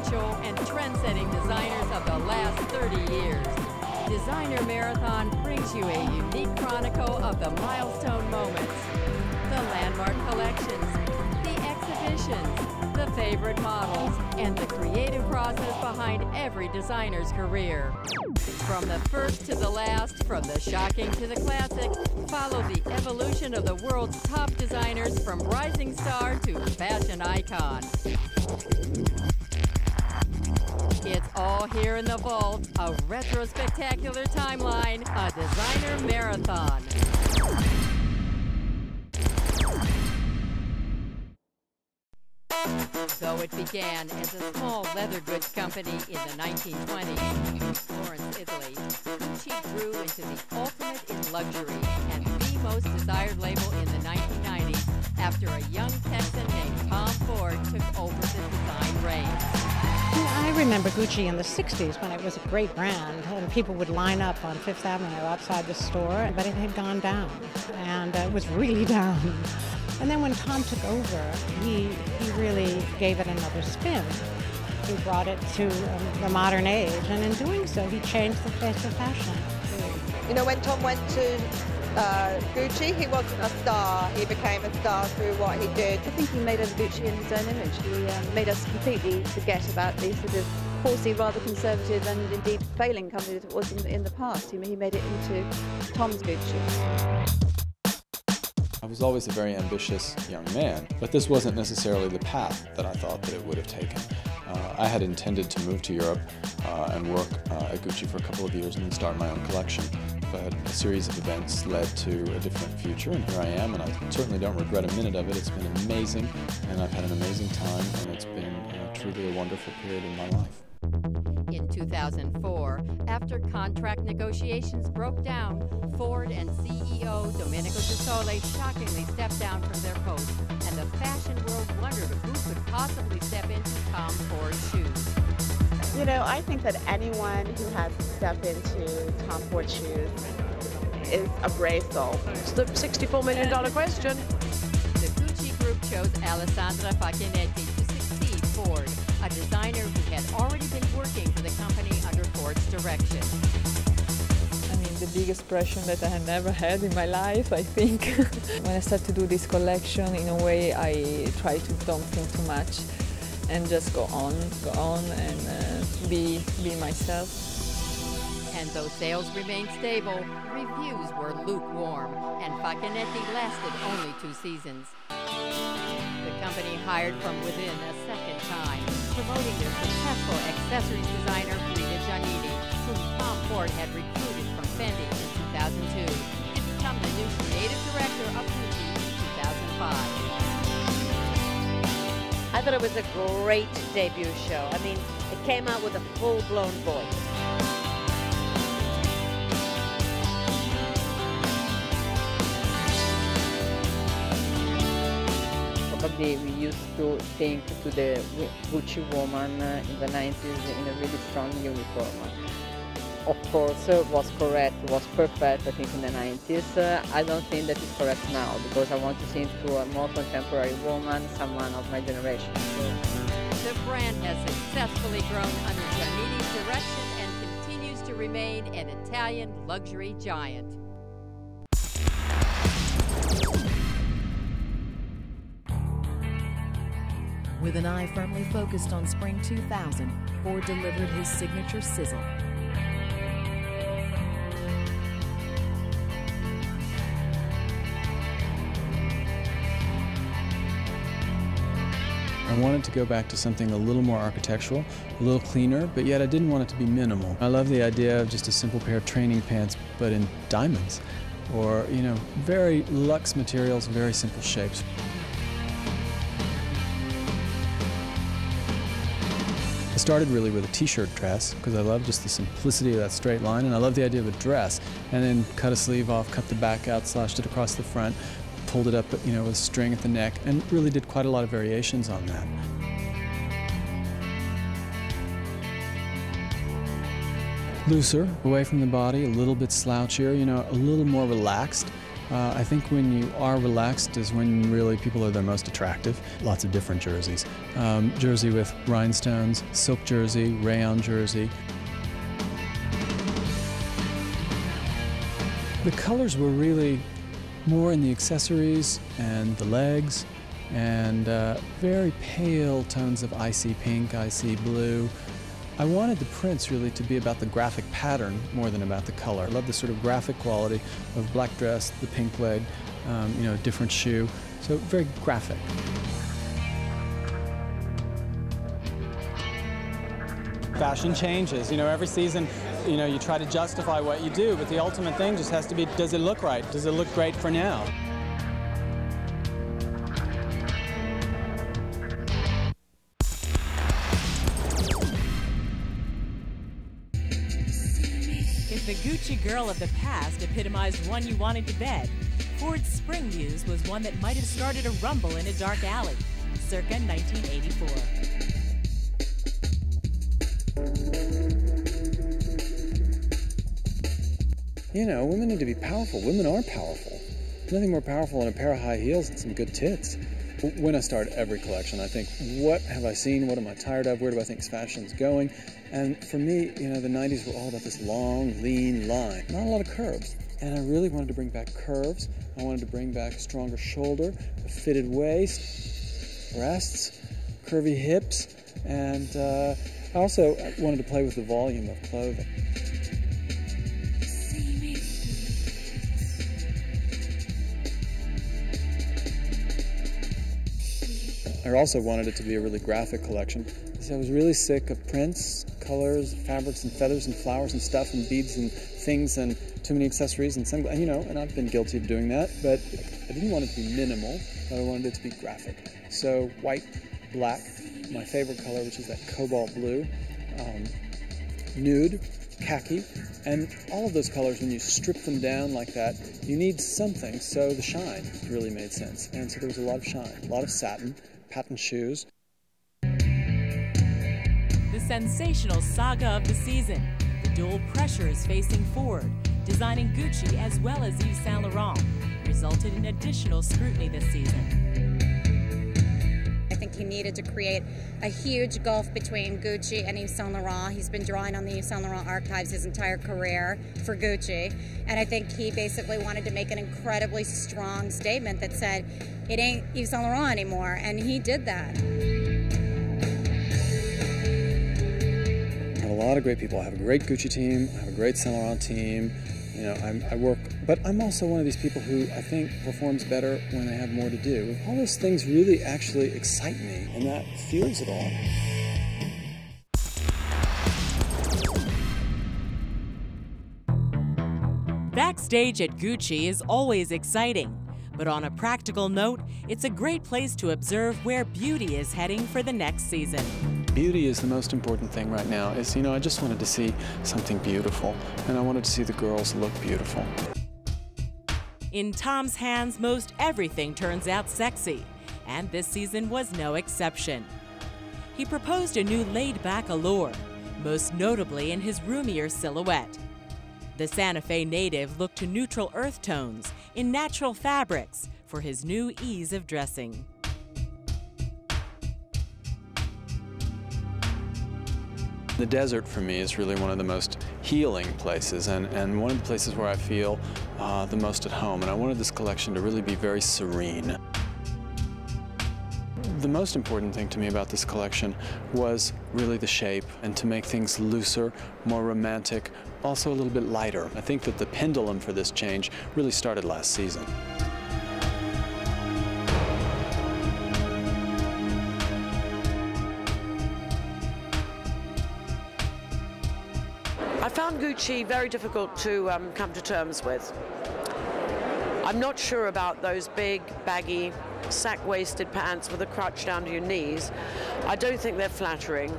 influential and trend-setting designers of the last 30 years. Designer Marathon brings you a unique chronicle of the milestone moments, the landmark collections, the exhibitions, the favorite models, and the creative process behind every designer's career. From the first to the last, from the shocking to the classic, follow the evolution of the world's top designers from rising star to fashion icon. It's all here in the vault, a retro-spectacular timeline, a designer marathon. Though it began as a small leather goods company in the 1920s in Florence, Italy, Gucci grew into the ultimate in luxury and the most desired label in the 1990s after a young Texan named Tom Ford took over the design reins. I remember Gucci in the 60s when it was a great brand and people would line up on Fifth Avenue outside the store, but it had gone down and it was really down. And then when Tom took over, he really gave it another spin. He brought it to the modern age, and in doing so, he changed the face of fashion. You know, when Tom went to Gucci, he wasn't a star. He became a star through what he did. I think he made us Gucci in his own image. He made us completely forget about the sort of horsey, rather conservative and indeed failing company that it was in the past. He made it into Tom's Gucci. I was always a very ambitious young man, but this wasn't necessarily the path that I thought that it would have taken. I had intended to move to Europe and work at Gucci for a couple of years and then start my own collection. But a series of events led to a different future, and here I am, and I certainly don't regret a minute of it. It's been amazing, and I've had an amazing time, and it's been truly a wonderful period in my life. In 2004, after contract negotiations broke down, Ford and CEO Domenico shockingly stepped down from their post, and the fashion world wondered who could possibly step into Tom Ford's shoes. You know, I think that anyone who has to step into Tom Ford's shoes is a brave soul. It's the $64 million question. The Gucci group chose Alessandra Facchietti to succeed Ford, a designer who had already been working for the company under Ford's direction. I mean, the biggest pressure that I have never had in my life, I think. When I start to do this collection, in a way, I try to don't think too much and just go on and be myself. And though sales remained stable, reviews were lukewarm, and Facchietti lasted only 2 seasons. The company hired from within a second time, promoting their successful accessories designer Frida Giannini, whom Tom Ford had recruited from Fendi in 2002, to become the new creative director of Gucci in 2005. I thought it was a great debut show. I mean, it came out with a full-blown voice. Probably we used to think to the Gucci woman in the 90s in a really strong uniform. Of course, was correct, was perfect, I think, in the 90s. I don't think that is correct now, because I want to see into a more contemporary woman, someone of my generation. The brand has successfully grown under Giannini's direction and continues to remain an Italian luxury giant. With an eye firmly focused on spring 2000, Ford delivered his signature sizzle. I wanted to go back to something a little more architectural, a little cleaner, but yet I didn't want it to be minimal. I love the idea of just a simple pair of training pants, but in diamonds, or, you know, very luxe materials, very simple shapes. I started really with a t-shirt dress because I love just the simplicity of that straight line, and I love the idea of a dress, and then cut a sleeve off, cut the back out, slashed it across the front, pulled it up, you know, with a string at the neck, and really did quite a lot of variations on that. Looser, away from the body, a little bit slouchier, you know, a little more relaxed, I think when you are relaxed is when really people are their most attractive. Lots of different jerseys. Jersey with rhinestones, silk jersey, rayon jersey. The colors were really more in the accessories and the legs, and very pale tones of icy pink, icy blue. I wanted the prints really to be about the graphic pattern more than about the color. I love the sort of graphic quality of black dress, the pink leg, you know, different shoe, so very graphic. Fashion changes, you know, every season, you know, you try to justify what you do, but the ultimate thing just has to be, does it look right? Does it look great for now? If the Gucci girl of the past epitomized one you wanted to bed, Ford's Spring Muse was one that might have started a rumble in a dark alley, circa 1984. You know, women need to be powerful. Women are powerful. Nothing more powerful than a pair of high heels and some good tits. When I start every collection, I think, what have I seen? What am I tired of? Where do I think fashion's going? And for me, you know, the 90s were all about this long, lean line. Not a lot of curves. And I really wanted to bring back curves. I wanted to bring back a stronger shoulder, a fitted waist, breasts, curvy hips, and I also wanted to play with the volume of clothing. I also wanted it to be a really graphic collection. So I was really sick of prints, colors, fabrics and feathers and flowers and stuff and beads and things and too many accessories and sunglasses, you know, and I've been guilty of doing that, but I didn't want it to be minimal, but I wanted it to be graphic. So white, black, my favorite color, which is that cobalt blue, nude, khaki, and all of those colors, when you strip them down like that, you need something, so the shine really made sense. And so there was a lot of shine, a lot of satin, patent shoes. The sensational saga of the season, the dual pressures facing Ford, designing Gucci as well as Yves Saint Laurent, resulted in additional scrutiny this season. I think he needed to create a huge gulf between Gucci and Yves Saint Laurent. He's been drawing on the Yves Saint Laurent archives his entire career for Gucci, and I think he basically wanted to make an incredibly strong statement that said, it ain't Yves Saint Laurent anymore, and he did that. I have a lot of great people. I have a great Gucci team, I have a great Saint Laurent team. You know, I work, but I'm also one of these people who I think performs better when I have more to do. All those things really actually excite me, and that fuels it all. Backstage at Gucci is always exciting, but on a practical note, it's a great place to observe where beauty is heading for the next season. Beauty is the most important thing right now. You know, I just wanted to see something beautiful, and I wanted to see the girls look beautiful. In Tom's hands, most everything turns out sexy, and this season was no exception. He proposed a new laid-back allure, most notably in his roomier silhouette. The Santa Fe native looked to neutral earth tones in natural fabrics for his new ease of dressing. The desert for me is really one of the most healing places and one of the places where I feel the most at home, and I wanted this collection to really be very serene. The most important thing to me about this collection was really the shape and to make things looser, more romantic, also a little bit lighter. I think that the pendulum for this change really started last season. I found Gucci very difficult to come to terms with. I'm not sure about those big, baggy, sack-waisted pants with a crotch down to your knees. I don't think they're flattering.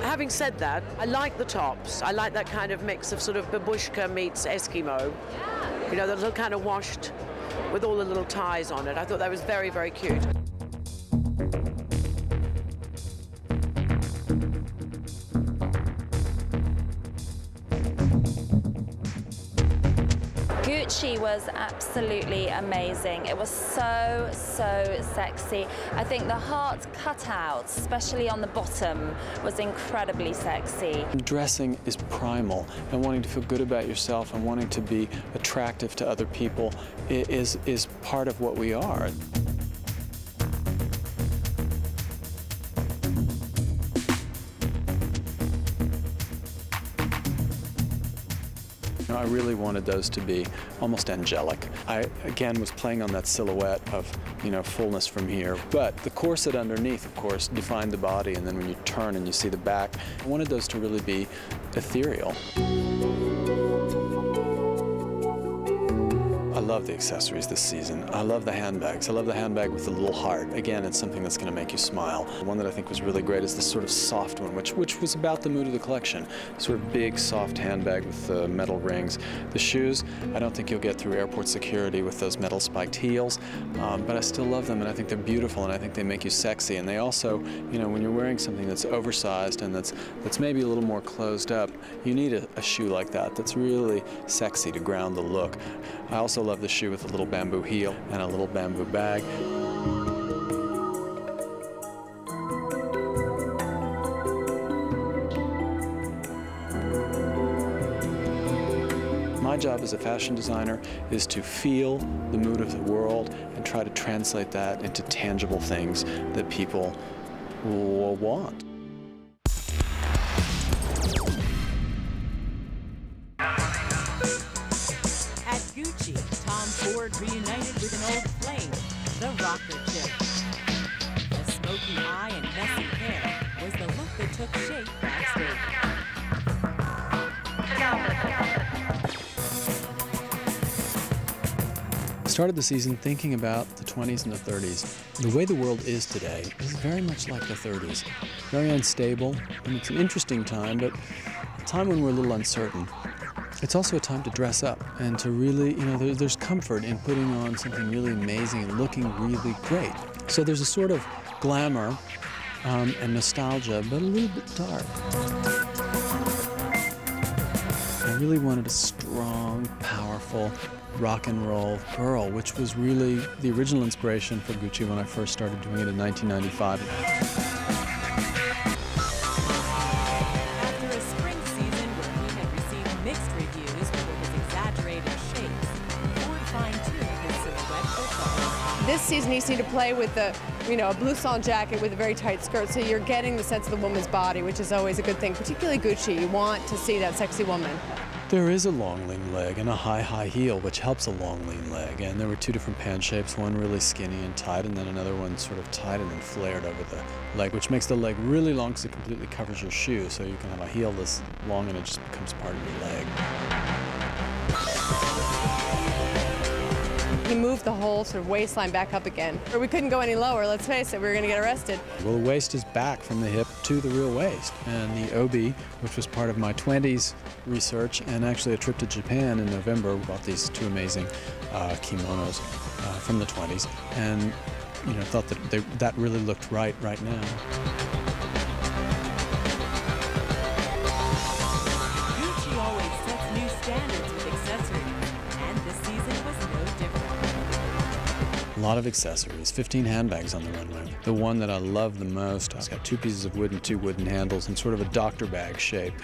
Having said that, I like the tops. I like that kind of mix of sort of babushka meets Eskimo. You know, the little kind of washed with all the little ties on it. I thought that was very, very cute. Gucci was absolutely amazing. It was so, so sexy. I think the heart cutouts, especially on the bottom, was incredibly sexy. Dressing is primal, and wanting to feel good about yourself and wanting to be attractive to other people is part of what we are. I really wanted those to be almost angelic. I, again, was playing on that silhouette of, fullness from here. But the corset underneath, of course, defined the body, and then when you turn and you see the back, I wanted those to really be ethereal. I love the accessories this season. I love the handbags. I love the handbag with the little heart. Again, it's something that's going to make you smile. One that I think was really great is this sort of soft one, which was about the mood of the collection. Sort of big, soft handbag with the metal rings. The shoes, I don't think you'll get through airport security with those metal spiked heels, but I still love them, and I think they're beautiful, and I think they make you sexy. And they also, when you're wearing something that's oversized and that's maybe a little more closed up, you need a shoe like that that's really sexy to ground the look. I also love the shoe with a little bamboo heel and a little bamboo bag. My job as a fashion designer is to feel the mood of the world and try to translate that into tangible things that people will want. Gucci, Tom Ford reunited with an old flame, the rocker chick. A smoky eye and messy hair was the look that took shape backstage. I started the season thinking about the 20s and the 30s. The way the world is today is very much like the 30s. Very unstable, and it's an interesting time, but a time when we're a little uncertain. It's also a time to dress up and to really, there's comfort in putting on something really amazing and looking really great. So there's a sort of glamour and nostalgia, but a little bit dark. I really wanted a strong, powerful rock and roll girl, which was really the original inspiration for Gucci when I first started doing it in 1995. This season, he's seen to play with a blouson jacket with a very tight skirt, so you're getting the sense of the woman's body, which is always a good thing, particularly Gucci. You want to see that sexy woman. There is a long lean leg and a high heel, which helps a long lean leg. And there were two different pant shapes, one really skinny and tight, and then another one sort of tight and then flared over the leg, which makes the leg really long because it completely covers your shoe. So you can have a heel this long and it just becomes part of your leg. He moved the whole sort of waistline back up again. Or we couldn't go any lower, let's face it, we were going to get arrested. Well, the waist is back from the hip to the real waist. And the OB, which was part of my 20s research and actually a trip to Japan in November, we bought these two amazing kimonos from the 20s and thought that that really looked right now. Gucci always sets new standards with accessories, and this season was no different. A lot of accessories, 15 handbags on the runway. The one that I love the most, it's got 2 pieces of wood and 2 wooden handles and sort of a doctor bag shape,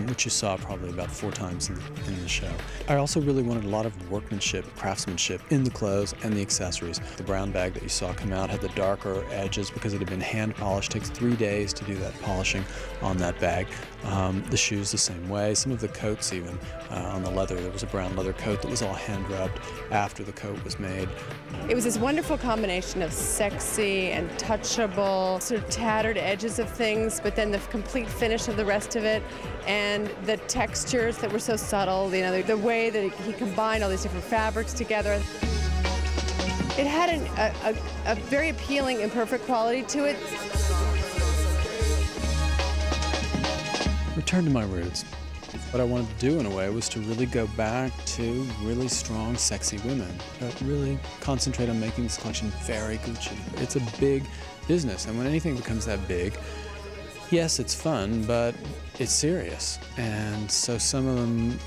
which you saw probably about 4 times in the show. I also really wanted a lot of workmanship, craftsmanship in the clothes and the accessories. The brown bag that you saw come out had the darker edges because it had been hand polished. It takes 3 days to do that polishing on that bag. The shoes the same way. Some of the coats even on the leather. There was a brown leather coat that was all hand rubbed after the coat was made. It was this wonderful combination of sexy and touchable, sort of tattered edges of things, but then the complete finish of the rest of it, and the textures that were so subtle, the way that he combined all these different fabrics together. It had a very appealing and perfect quality to it. Return to my roots. What I wanted to do in a way was to really go back to really strong, sexy women, but really concentrate on making this collection very Gucci. It's a big business, and when anything becomes that big, yes, it's fun, but it's serious. And so some of them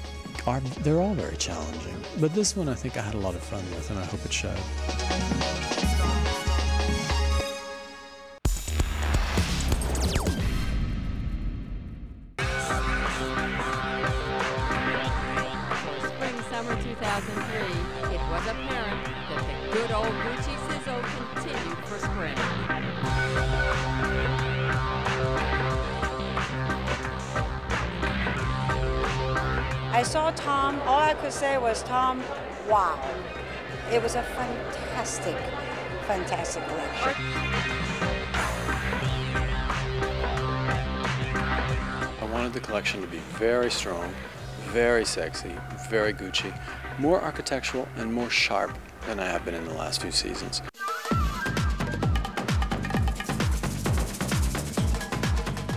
they're all very challenging. But this one I think I had a lot of fun with, and I hope it showed. Spring/summer 2003, it was apparent that the good old Gucci sizzle continued for spring. I saw Tom, all I could say was, Tom, wow. It was a fantastic, fantastic collection. I wanted the collection to be very strong, very sexy, very Gucci, more architectural and more sharp than I have been in the last few seasons.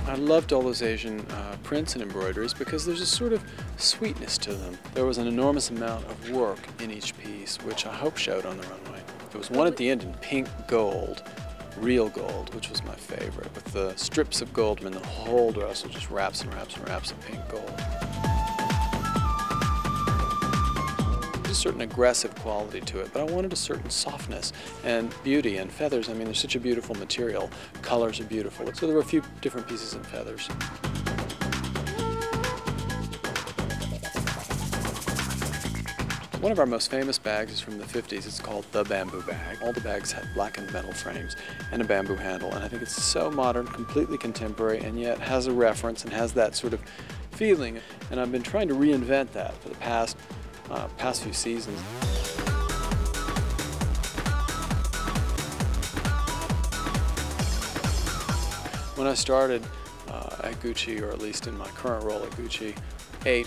I loved all those Asian prints and embroideries because there's a sort of sweetness to them. There was an enormous amount of work in each piece, which I hope showed on the runway. There was one at the end in pink gold, real gold, which was my favorite, with the strips of gold and the whole dress just wraps and wraps and wraps of pink gold. There's a certain aggressive quality to it, but I wanted a certain softness and beauty and feathers. I mean, they're such a beautiful material. Colors are beautiful. So there were a few different pieces in feathers. One of our most famous bags is from the 50s. It's called the bamboo bag. All the bags had blackened metal frames and a bamboo handle, and I think it's so modern, completely contemporary, and yet has a reference and has that sort of feeling. And I've been trying to reinvent that for the past few seasons. When I started at Gucci, or at least in my current role at Gucci,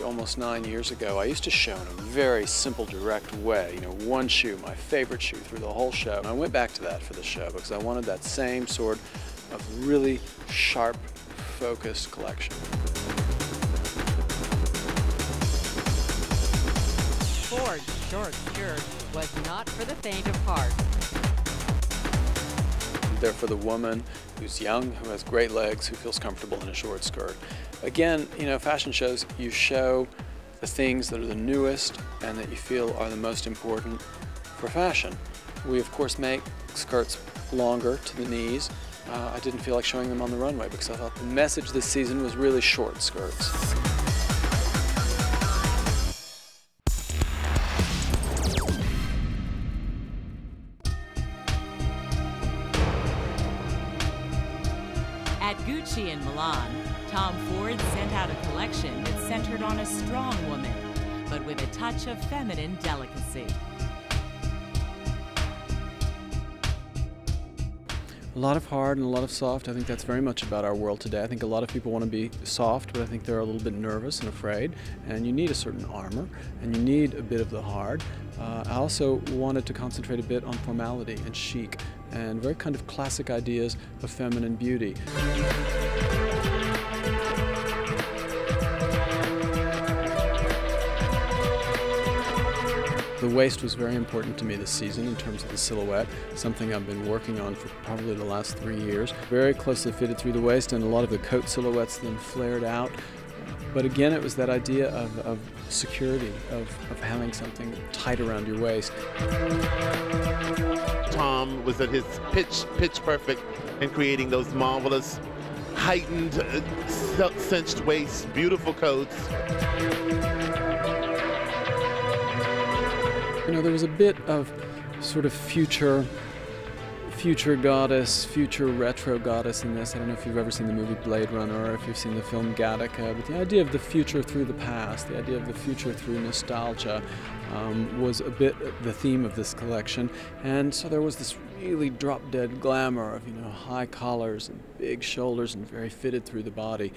almost 9 years ago, I used to show in a very simple, direct way. You know, one shoe, my favorite shoe through the whole show. And I went back to that for the show because I wanted that same sort of really sharp, focused collection. Ford's short skirt was not for the faint of heart. They're for the woman who's young, who has great legs, who feels comfortable in a short skirt. Again, you know, fashion shows, you show the things that are the newest and that you feel are the most important for fashion. We, of course, make skirts longer to the knees. I didn't feel like showing them on the runway because I thought the message this season was really short skirts. At Gucci in Milan, Tom Ford sent out a collection that centered on a strong woman, but with a touch of feminine delicacy. A lot of hard and a lot of soft. I think that's very much about our world today. I think a lot of people want to be soft, but I think they're a little bit nervous and afraid, and you need a certain armor, and you need a bit of the hard. I also wanted to concentrate a bit on formality and chic, and very kind of classic ideas of feminine beauty. The waist was very important to me this season in terms of the silhouette, something I've been working on for probably the last 3 years. Very closely fitted through the waist, and a lot of the coat silhouettes then flared out. But again, it was that idea of security, of having something tight around your waist. Tom was at his pitch perfect in creating those marvelous, heightened, cinched waists, beautiful coats. You know, there was a bit of sort of future goddess, future retro goddess in this. I don't know if you've ever seen the movie Blade Runner or if you've seen the film Gattaca, but the idea of the future through the past, the idea of the future through nostalgia was a bit the theme of this collection. And so there was this really drop-dead glamour of, you know, high collars and big shoulders and very fitted through the body.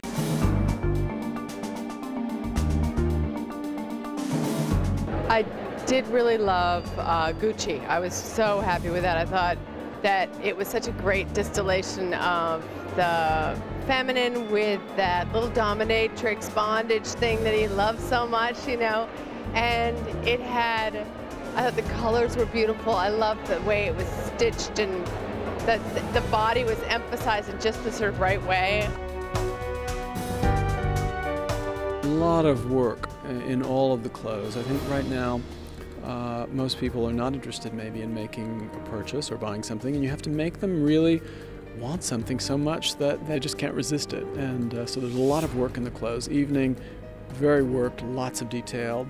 I did really love Gucci. I was so happy with that. I thought that it was such a great distillation of the feminine with that little dominatrix bondage thing that he loves so much, you know. And it had, I thought the colors were beautiful. I loved the way it was stitched, and the body was emphasized in just the sort of right way. A lot of work in all of the clothes. I think right now most people are not interested maybe in making a purchase or buying something, and you have to make them really want something so much that they just can't resist it. And so there's a lot of work in the clothes. Evening, very worked, lots of detail.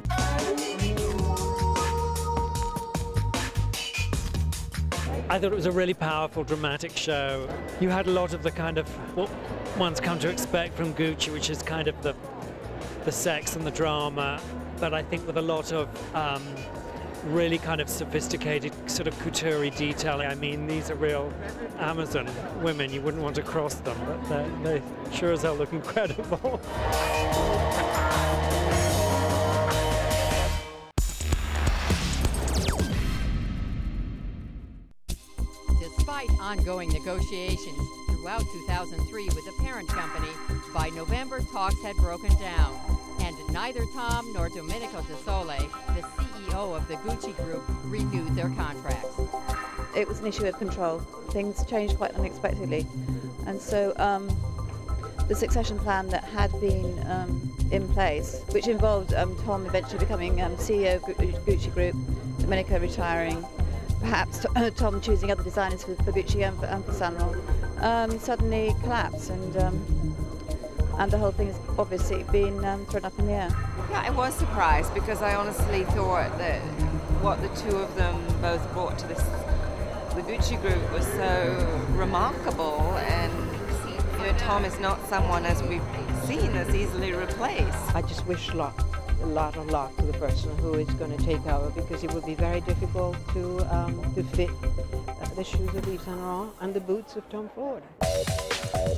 I thought it was a really powerful, dramatic show. You had a lot of the kind of what one's come to expect from Gucci, which is kind of the sex and the drama, but I think with a lot of really kind of sophisticated sort of couture detailing. I mean, these are real Amazon women. You wouldn't want to cross them, but they sure as hell look incredible. Despite ongoing negotiations throughout 2003 with the parent company, by November talks had broken down, and neither Tom nor Domenico De Sole, the CEO of the Gucci Group, renewed their contracts. It was an issue of control. Things changed quite unexpectedly, and so the succession plan that had been in place, which involved Tom eventually becoming CEO of Gucci Group, Domenico retiring, perhaps Tom choosing other designers for Gucci and for Saint Laurent, suddenly collapsed, and the whole thing has obviously been thrown up in the air. Yeah, I was surprised because I honestly thought that what the two of them both brought to the Gucci Group was so remarkable, and you know, Tom is not someone, as we've seen, that's easily replaced. I just wish a lot of luck to the person who is going to take over, because it would be very difficult to fit the shoes of Yves Saint Laurent and the boots of Tom Ford.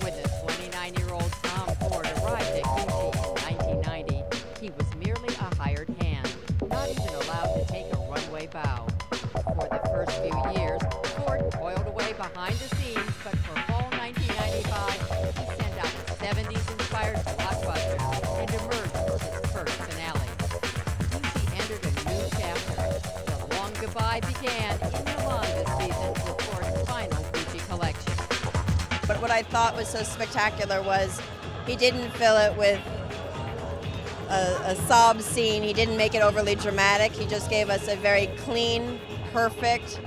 When the 29-year-old Tom Ford arrived at Gucci in 1990, he was merely a hired hand, not even allowed to take a runway bow. For the first few years, Ford toiled away behind the scenes, but for fall 1995, he sent out 70s-inspired blockbusters and emerged with his first finale. Gucci entered a new chapter. The long goodbye began in Milan this season with Ford's final Gucci collection. But what I thought was so spectacular was he didn't fill it with a sob scene. He didn't make it overly dramatic. He just gave us a very clean, perfect,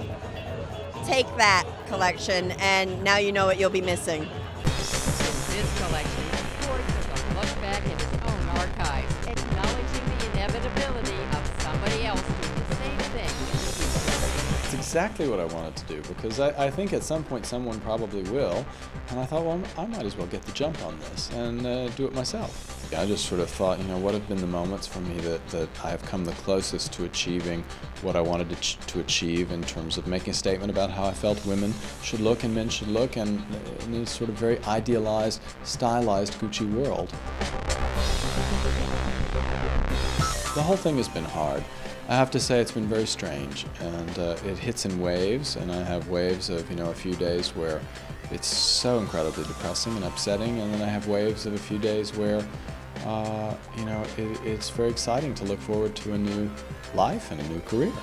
take that collection, and now you know what you'll be missing. In this collection, Ford took a look back at his own archives, acknowledging the inevitability of somebody else doing the same thing. It's exactly what I wanted to do, because I think at some point someone probably will, and I thought, well, I might as well get the jump on this and do it myself. I just sort of thought, you know, what have been the moments for me that I have come the closest to achieving what I wanted to achieve in terms of making a statement about how I felt women should look and men should look, and in this sort of very idealized, stylized Gucci world. The whole thing has been hard. I have to say it's been very strange, and it hits in waves, and I have waves of, you know, a few days where it's so incredibly depressing and upsetting, and then I have waves of a few days where you know, it's very exciting to look forward to a new life and a new career.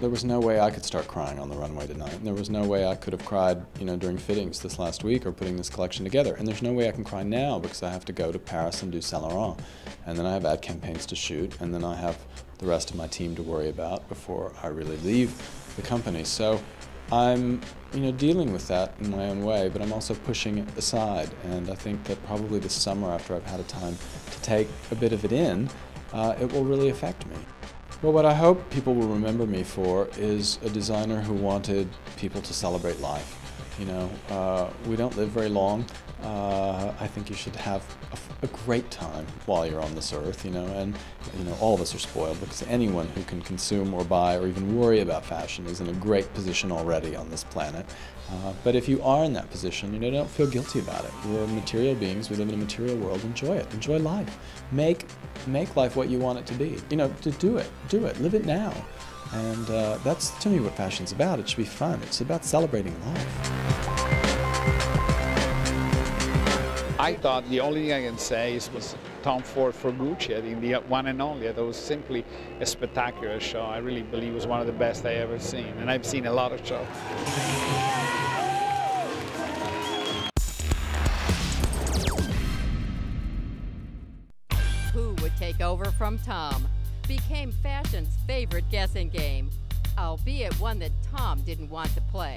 There was no way I could start crying on the runway tonight, and there was no way I could have cried, you know, during fittings this last week or putting this collection together. And there's no way I can cry now because I have to go to Paris and do Saint Laurent, and then I have ad campaigns to shoot, and then I have the rest of my team to worry about before I really leave the company. So I'm, you know, dealing with that in my own way, but I'm also pushing it aside, and I think that probably this summer, after I've had a time to take a bit of it in, it will really affect me. Well, what I hope people will remember me for is a designer who wanted people to celebrate life. You know, we don't live very long. I think you should have a great time while you're on this earth, you know, and you know, all of us are spoiled because anyone who can consume or buy or even worry about fashion is in a great position already on this planet. But if you are in that position, you know, don't feel guilty about it. We're material beings, we live in a material world, enjoy it, enjoy life. Make life what you want it to be. You know, to do it, live it now. And that's, to me, what fashion's about. It should be fun. It's about celebrating life. I thought the only thing I can say was Tom Ford for Gucci. I think the one and only. That was simply a spectacular show. I really believe it was one of the best I ever seen, and I've seen a lot of shows. take over from Tom became fashion's favorite guessing game, albeit one that Tom didn't want to play.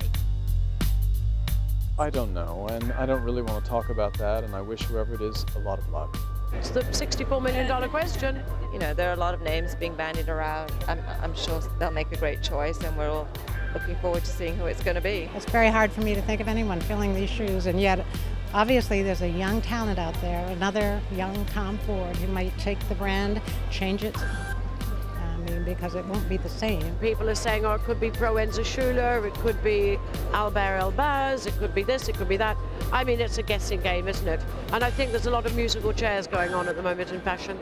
I don't know, and I don't really want to talk about that, and I wish whoever it is a lot of luck. It's the $64 million question. You know, there are a lot of names being bandied around. I'm sure they'll make a great choice, and we're all looking forward to seeing who it's going to be. It's very hard for me to think of anyone filling these shoes, and yet obviously there's a young talent out there, another young Tom Ford who might take the brand, change it, because it won't be the same. People are saying, oh, it could be Proenza Schuler, it could be Albert Elbaz, it could be this, it could be that. I mean, it's a guessing game, isn't it? And I think there's a lot of musical chairs going on at the moment in fashion.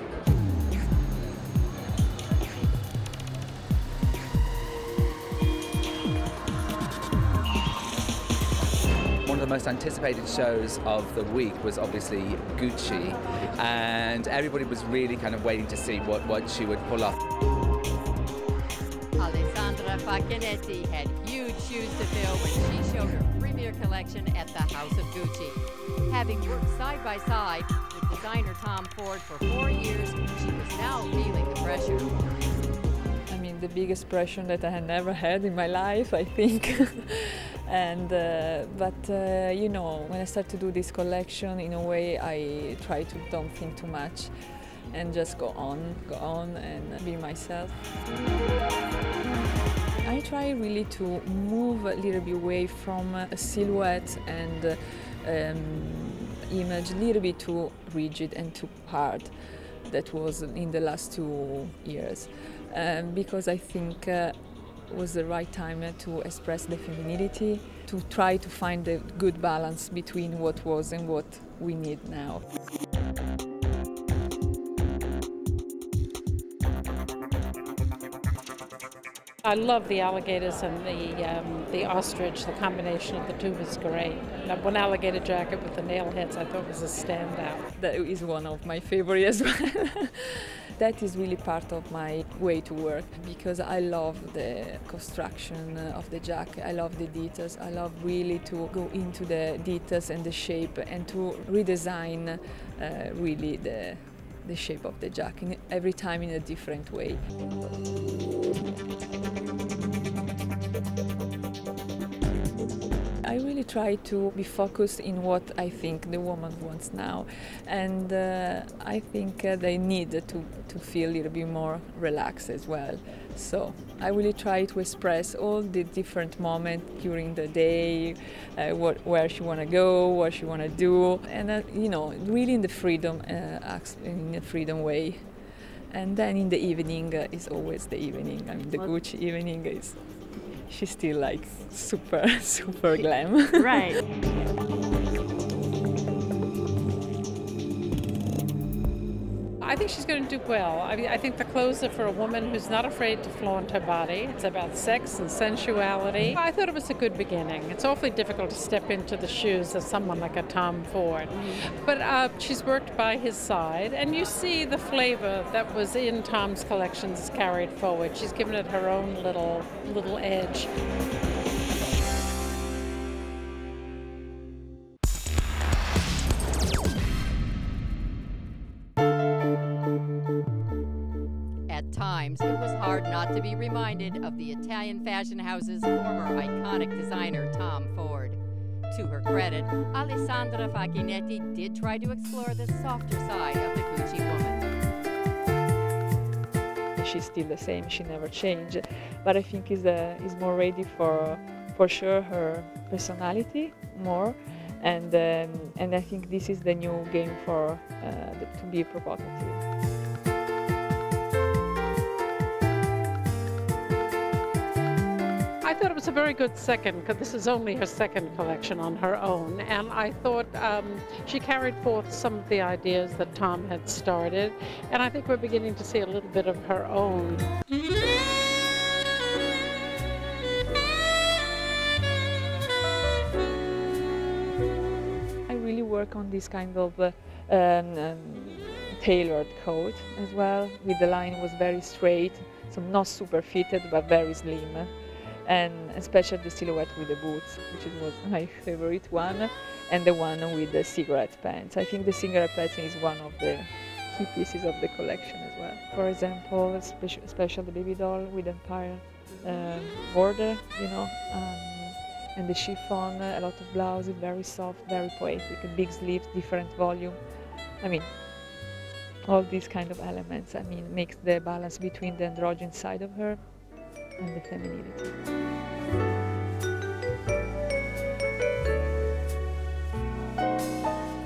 One of the most anticipated shows of the week was obviously Gucci, and everybody was really kind of waiting to see what she would pull off. Alessandra Facchietti had huge shoes to fill when she showed her premier collection at the House of Gucci. Having worked side by side with designer Tom Ford for 4 years, she was now feeling the pressure. I mean, the biggest pressure that I had never had in my life, I think. And you know, when I start to do this collection, in a way, I try to don't think too much and just go on and be myself. I try really to move a little bit away from a silhouette and image a little bit too rigid and too hard that was in the last 2 years, because I think was the right time to express the femininity, to try to find a good balance between what was and what we need now. I love the alligators and the ostrich. The combination of the two was great. That one alligator jacket with the nail heads I thought was a standout. That is one of my favorites as well. That is really part of my way to work, because I love the construction of the jacket. I love the details. I love really to go into the details and the shape and to redesign really the shape of the jacket every time in a different way. I really try to be focused in what I think the woman wants now, and I think they need to feel a little bit more relaxed as well. So I really try to express all the different moments during the day, where she want to go, what she want to do, and you know, really in the freedom, in a freedom way. And then in the evening is always the evening. I mean, the Gucci evening is. She's still like super glam. Right. I think she's going to do well. I mean, I think the clothes are for a woman who's not afraid to flaunt her body. It's about sex and sensuality. I thought it was a good beginning. It's awfully difficult to step into the shoes of someone like a Tom Ford. But she's worked by his side, and you see the flavor that was in Tom's collections carried forward. She's given it her own little edge. At times, it was hard not to be reminded of the Italian fashion house's former iconic designer, Tom Ford. To her credit, Alessandra Facchietti did try to explore the softer side of the Gucci woman. She's still the same, she never changed, but I think is more ready for sure her personality more, and I think this is the new game for to be provocative. I thought it was a very good second, because this is only her second collection on her own, and I thought she carried forth some of the ideas that Tom had started, and I think we're beginning to see a little bit of her own. I really work on this kind of tailored coat as well, with the line was very straight, so not super fitted but very slim. And especially the silhouette with the boots, which was my favorite one, and the one with the cigarette pants. I think the cigarette pants is one of the key pieces of the collection as well. For example, especially the baby doll with empire border, you know, and the chiffon, a lot of blouses, very soft, very poetic, big sleeves, different volume. I mean, all these kind of elements, I mean, makes the balance between the androgynous side of her and the femininity.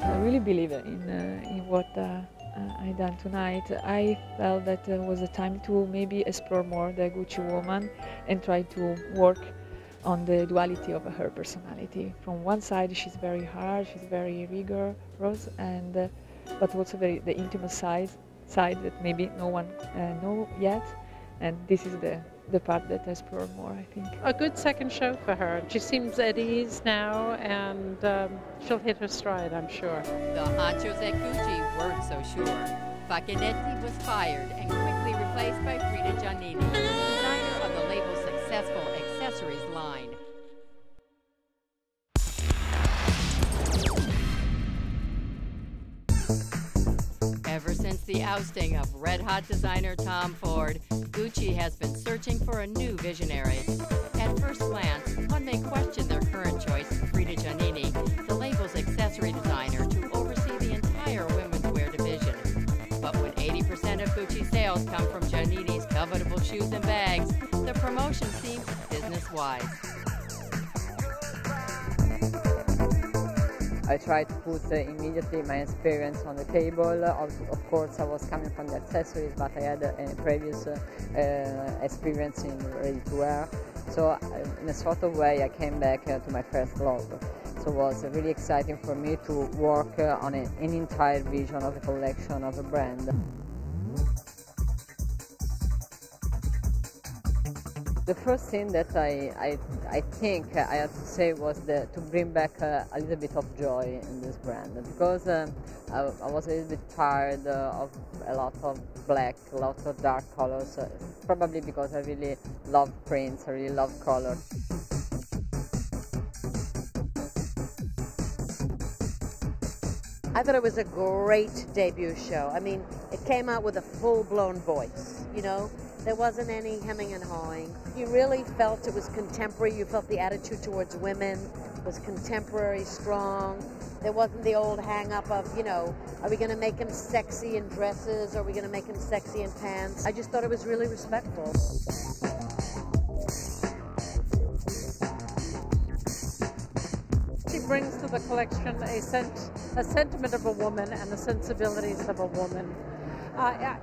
I really believe in what I done tonight. I felt that it was a time to maybe explore more the Gucci woman and try to work on the duality of her personality. From one side, she's very hard, she's very rigorous, and but also the intimate side that maybe no one know yet, and this is the part that I explore more, I think. A good second show for her. She seems at ease now, and she'll hit her stride, I'm sure. The honchos at Gucci weren't so sure. Facchietti was fired and quickly replaced by Frida Giannini, designer of the label's successful accessories line. Ever since the ousting of red-hot designer Tom Ford, Gucci has been searching for a new visionary. At first glance, one may question their current choice, Frida Giannini, the label's accessory designer, to oversee the entire womenswear division. But when 80% of Gucci sales come from Giannini's covetable shoes and bags, the promotion seems business-wise. I tried to put immediately my experience on the table. Of course, I was coming from the accessories, but I had a previous experience in ready-to-wear. So in a sort of way, I came back to my first love. So it was really exciting for me to work on an entire vision of a collection of a brand. The first thing that I think I have to say was to bring back a little bit of joy in this brand, because I was a little bit tired of a lot of black, a lot of dark colors, probably because I really love prints, I really love color. I thought it was a great debut show. I mean, it came out with a full-blown voice, you know? There wasn't any hemming and hawing. You really felt it was contemporary. You felt the attitude towards women was contemporary, strong. There wasn't the old hang-up of, you know, are we going to make him sexy in dresses? Are we going to make him sexy in pants? I just thought it was really respectful. She brings to the collection a sentiment of a woman and the sensibilities of a woman.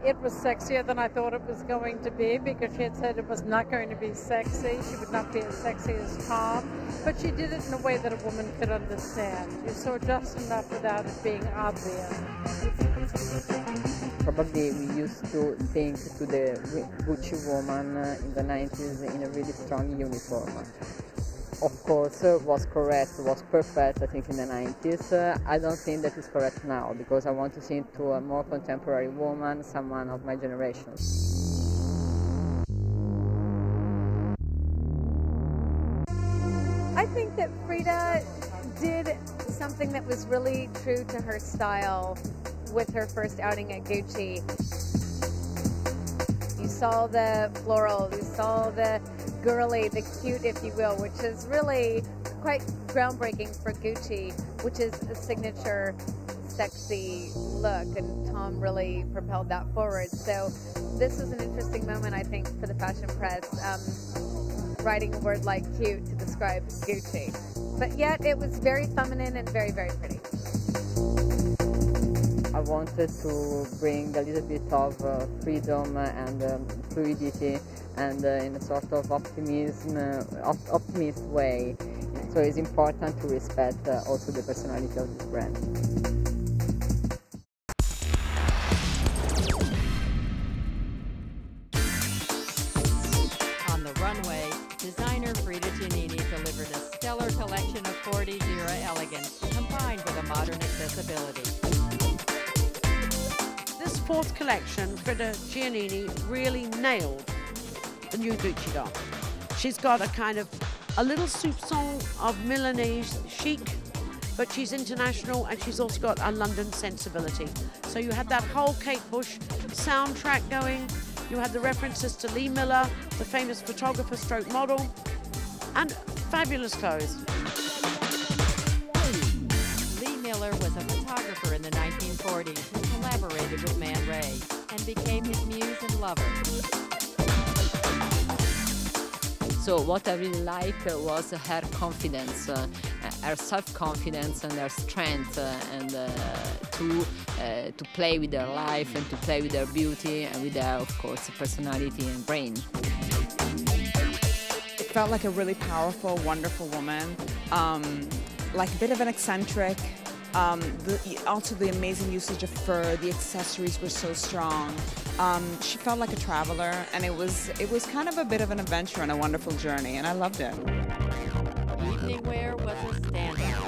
It was sexier than I thought it was going to be, because she had said it was not going to be sexy. She would not be as sexy as Tom, but she did it in a way that a woman could understand. You saw just enough without it being obvious. Probably we used to think to the Gucci woman in the 90s in a really strong uniform. Of course, was correct, was perfect, I think, in the 90s. I don't think that is correct now, because I want to see into a more contemporary woman, someone of my generation. I think that Frida did something that was really true to her style with her first outing at Gucci. You saw the floral, you saw the girly, the cute, if you will, which is really quite groundbreaking for Gucci, which is a signature sexy look, and Tom really propelled that forward. So this was an interesting moment, I think, for the fashion press, writing a word like cute to describe Gucci. But yet it was very feminine and very, very pretty. I wanted to bring a little bit of freedom and fluidity, and in a sort of optimist way. So it's important to respect also the personality of this brand. On the runway, designer Frida Giannini delivered a stellar collection of 40s era elegance combined with a modern accessibility. This fourth collection, Frida Giannini really nailed the new Gucci doll. She's got a kind of a little soupçon of Milanese chic, but she's international and she's also got a London sensibility. So you had that whole Kate Bush soundtrack going. You had the references to Lee Miller, the famous photographer stroke model, and fabulous clothes. Lee Miller was a photographer in the 1940s who collaborated with Man Ray and became his muse and lover. So what I really liked was her confidence, her self-confidence and her strength, and to play with her life and to play with her beauty and with her, of course, personality and brain. It felt like a really powerful, wonderful woman, like a bit of an eccentric. Also the amazing usage of fur, the accessories were so strong. She felt like a traveler, and it was kind of a bit of an adventure and a wonderful journey, and I loved it. Evening wear was a standout.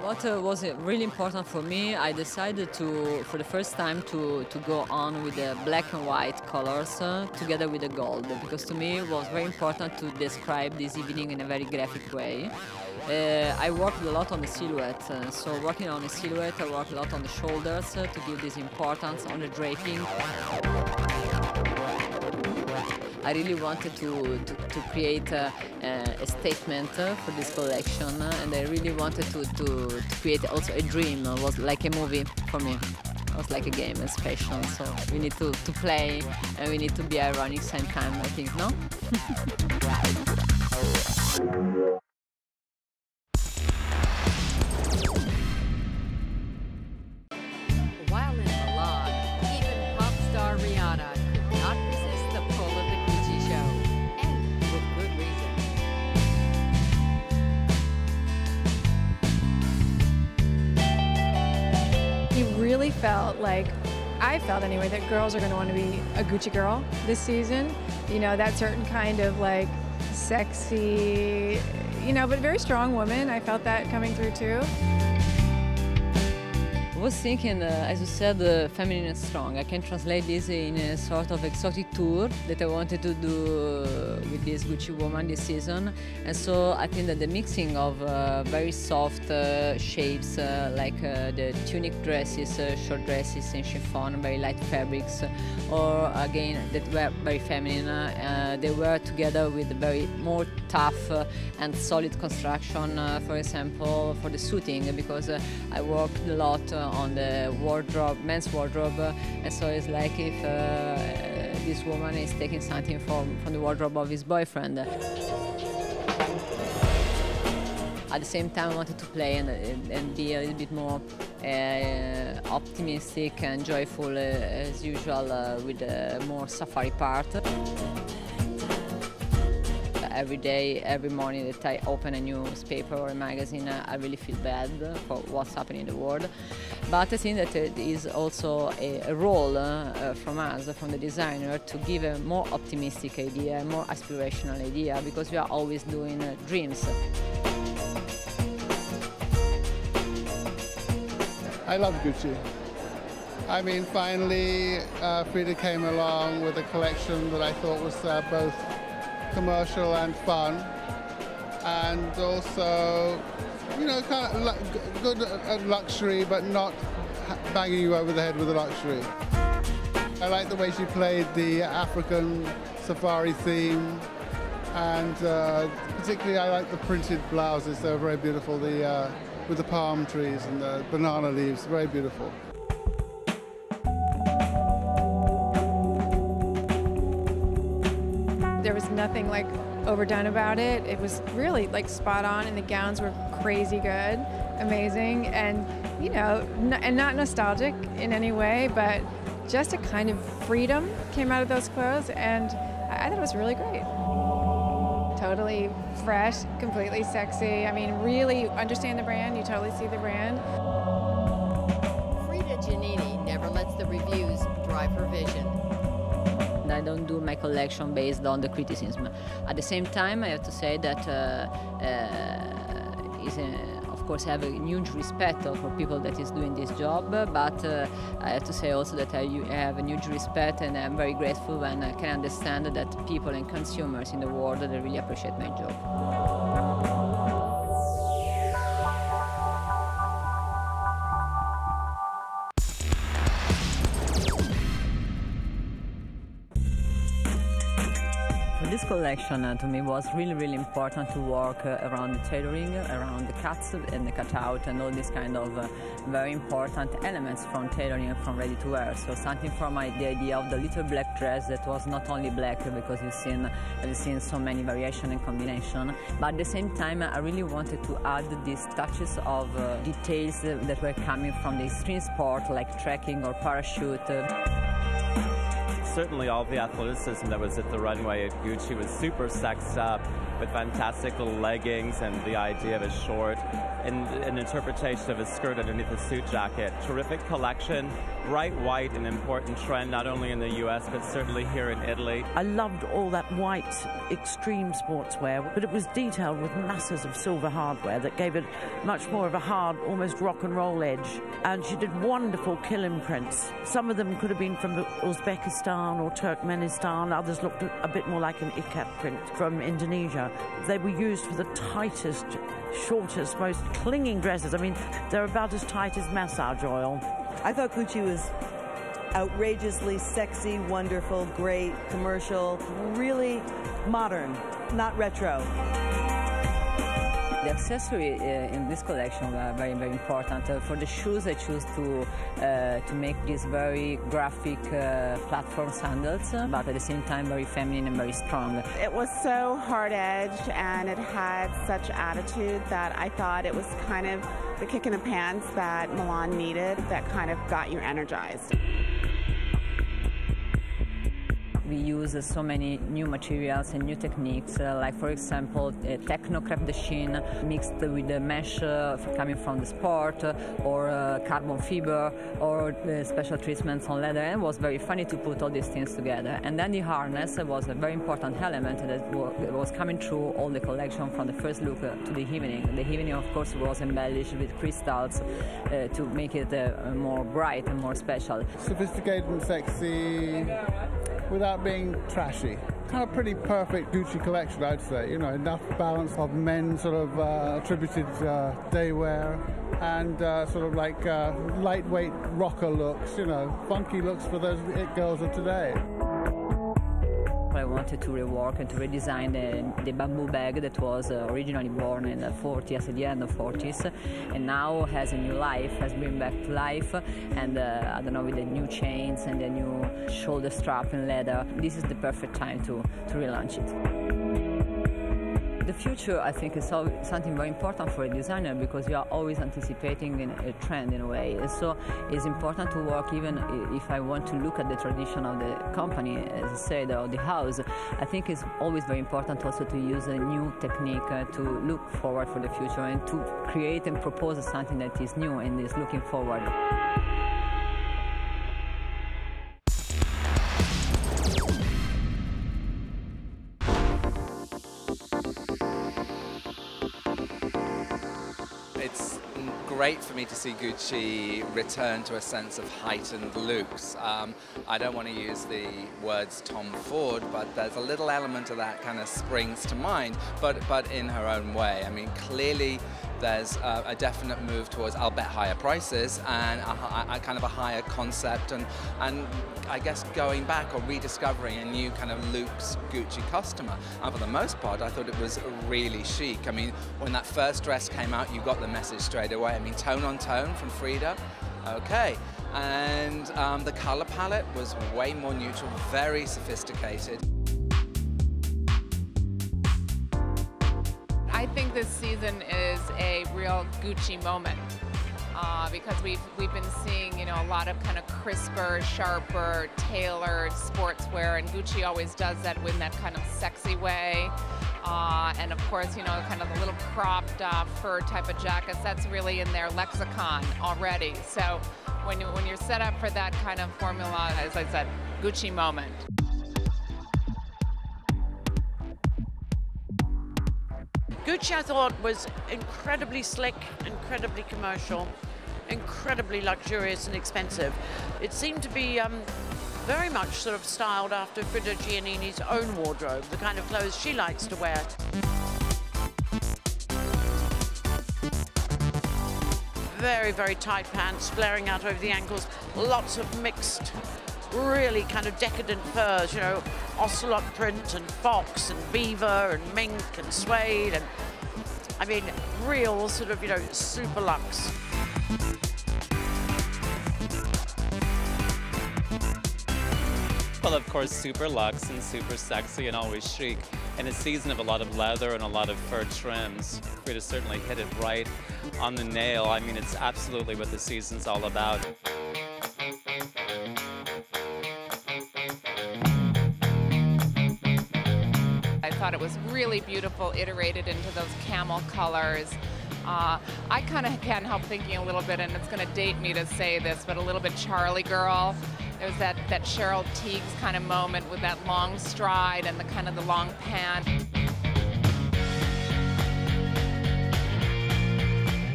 What was really important for me, I decided to, for the first time, to go on with the black and white colors together with the gold, because to me it was very important to describe this evening in a very graphic way. I worked a lot on the silhouette, so working on the silhouette, I worked a lot on the shoulders to give this importance on the draping. I really wanted to create a statement for this collection, and I really wanted to create also a dream. It was like a movie for me. It was like a game, it's fashion, so we need to play and we need to be ironic same time, I think, no? While in Milan, even pop star Rihanna could not resist the pull of the Gucci show, and with good reason. He really felt like, I felt anyway, that girls are going to want to be a Gucci girl this season. You know, that certain kind of like sexy, you know, but very strong woman. I felt that coming through too. I was thinking, as you said, feminine and strong. I can translate this in a sort of exotic tour that I wanted to do with this Gucci woman this season. And so I think that the mixing of very soft shapes, like the tunic dresses, short dresses in chiffon, very light fabrics, or again, that were very feminine, they were together with very more tough and solid construction, for example, for the suiting, because I worked a lot on the wardrobe, men's wardrobe, and so it's like if this woman is taking something from the wardrobe of his boyfriend. At the same time, I wanted to play and be a little bit more optimistic and joyful as usual, with a more safari part. Every day, every morning that I open a newspaper or a magazine, I really feel bad for what's happening in the world. But I think that it is also a role from us, from the designer, to give a more optimistic idea, a more aspirational idea, because we are always doing dreams. I love Gucci. I mean, finally, Frida came along with a collection that I thought was both commercial and fun, and also, you know, kind of good at luxury, but not banging you over the head with the luxury. I like the way she played the African safari theme, and particularly I like the printed blouses. They were very beautiful, with the palm trees and the banana leaves, very beautiful. There was nothing like overdone about it. It was really like spot on, and the gowns were crazy good, amazing, and you know, and not nostalgic in any way, but just a kind of freedom came out of those clothes, and I thought it was really great. Totally fresh, completely sexy. I mean, really understand the brand. You totally see the brand. Frida Giannini never lets the reviews drive her vision. I don't do my collection based on the criticism. At the same time, I have to say that of course, I have a huge respect for people that is doing this job, but I have to say also that I have a huge respect, and I'm very grateful when I can understand that people and consumers in the world, they really appreciate my job. This collection to me was really important to work around the tailoring, around the cuts and the cutout and all these kind of very important elements from tailoring and from ready-to-wear. So something from the idea of the little black dress that was not only black because you've seen so many variation and combination, but at the same time I really wanted to add these touches of details that were coming from the extreme sport like trekking or parachute. Certainly all the athleticism that was at the runway at Gucci was super sexed up with fantastic little leggings and the idea of a short and an interpretation of a skirt underneath a suit jacket. Terrific collection, bright white, an important trend not only in the US but certainly here in Italy. I loved all that white extreme sportswear, but it was detailed with masses of silver hardware that gave it much more of a hard, almost rock and roll edge. And she did wonderful kill imprints. Some of them could have been from Uzbekistan or Turkmenistan, others looked a bit more like an ikat print from Indonesia. They were used for the tightest, shortest, most clinging dresses. I mean, they're about as tight as massage oil. I thought Gucci was outrageously sexy, wonderful, great, commercial, really modern, not retro. The accessory in this collection were very important. For the shoes, I chose to make these very graphic platform sandals, but at the same time very feminine and very strong. It was so hard-edged and it had such attitude that I thought it was kind of the kick in the pants that Milan needed that kind of got you energized. We use so many new materials and new techniques, like for example, techno crepe de chine mixed with the mesh coming from the sport, or carbon fiber, or special treatments on leather. And it was very funny to put all these things together. And then the harness was a very important element that was coming through all the collection from the first look to the evening. The evening, of course, was embellished with crystals to make it more bright and more special. Sophisticated and sexy, without being trashy. Kind of pretty perfect Gucci collection, I'd say. You know, enough balance of men's sort of attributed day wear and sort of like lightweight rocker looks, you know, funky looks for those it girls of today. I wanted to rework and to redesign the bamboo bag that was originally born in the 40s, at the end of 40s, and now has a new life, has been back to life, and I don't know, with the new chains and the new shoulder strap and leather, this is the perfect time to relaunch it. The future, I think, is something very important for a designer because you are always anticipating a trend in a way. So it's important to work, even if I want to look at the tradition of the company, as I said, or the house. I think it's always very important also to use a new technique to look forward for the future and to create and propose something that is new and is looking forward. It's great for me to see Gucci return to a sense of heightened looks. I don't want to use the words Tom Ford, but there's a little element of that kind of springs to mind, but in her own way. I mean, clearly there's a definite move towards, I'll bet, higher prices and a kind of a higher concept and I guess going back or rediscovering a new kind of luxe Gucci customer. And for the most part, I thought it was really chic. I mean, when that first dress came out, you got the message straight away. I mean, tone on tone from Frida, okay. And the color palette was way more neutral, very sophisticated. I think this season is a real Gucci moment because we've been seeing, you know, a lot of kind of crisper, sharper, tailored sportswear, and Gucci always does that in that kind of sexy way. And of course, you know, kind of the little cropped fur type of jackets, that's really in their lexicon already. So when you're set up for that kind of formula, as I said, Gucci moment. Gucci, I thought, was incredibly slick, incredibly commercial, incredibly luxurious and expensive. It seemed to be very much sort of styled after Frida Giannini's own wardrobe, the kind of clothes she likes to wear. Very, very tight pants, flaring out over the ankles, lots of mixed really kind of decadent furs, you know, ocelot print and fox and beaver and mink and suede, and I mean, real sort of, you know, super luxe. Well, of course, super luxe and super sexy and always chic. In a season of a lot of leather and a lot of fur trims, Frida certainly hit it right on the nail. I mean, it's absolutely what the season's all about. I thought it was really beautiful, iterated into those camel colors. I kind of can't help thinking a little bit, and it's going to date me to say this, but a little bit Charlie Girl. There's that Cheryl Tiegs kind of moment with that long stride and the kind of the long pant.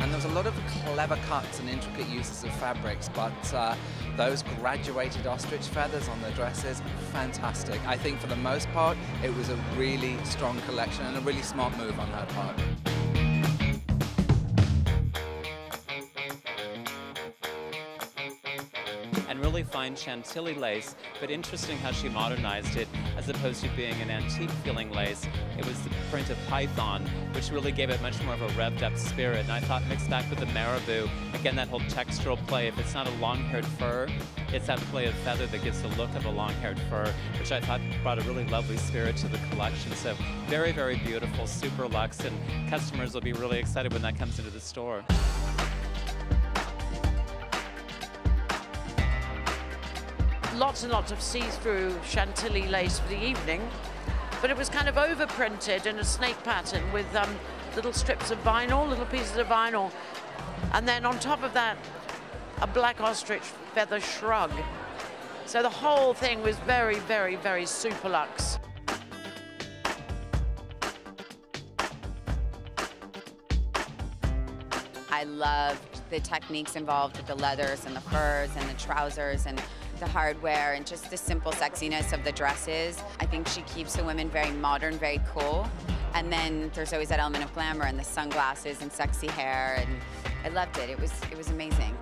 And there was a lot of clever cuts and intricate uses of fabrics, but those graduated ostrich feathers on the dresses, fantastic. I think for the most part, it was a really strong collection and a really smart move on her part. And really fine Chantilly lace, but interesting how she modernized it as opposed to being an antique feeling lace. It was the print of python, which really gave it much more of a revved up spirit. And I thought mixed back with the marabou, again, that whole textural play. If it's not a long-haired fur, it's that play of feather that gives the look of a long-haired fur, which I thought brought a really lovely spirit to the collection. So very, very beautiful, super luxe, and customers will be really excited when that comes into the store. Lots and lots of see-through Chantilly lace for the evening, but it was kind of overprinted in a snake pattern with little strips of vinyl, little pieces of vinyl, and then on top of that, a black ostrich feather shrug. So the whole thing was very, very, very super luxe. I loved the techniques involved with the leathers and the furs and the trousers and the hardware and just the simple sexiness of the dresses. I think she keeps the women very modern, very cool. And then there's always that element of glamour and the sunglasses and sexy hair, and I loved it. It was amazing.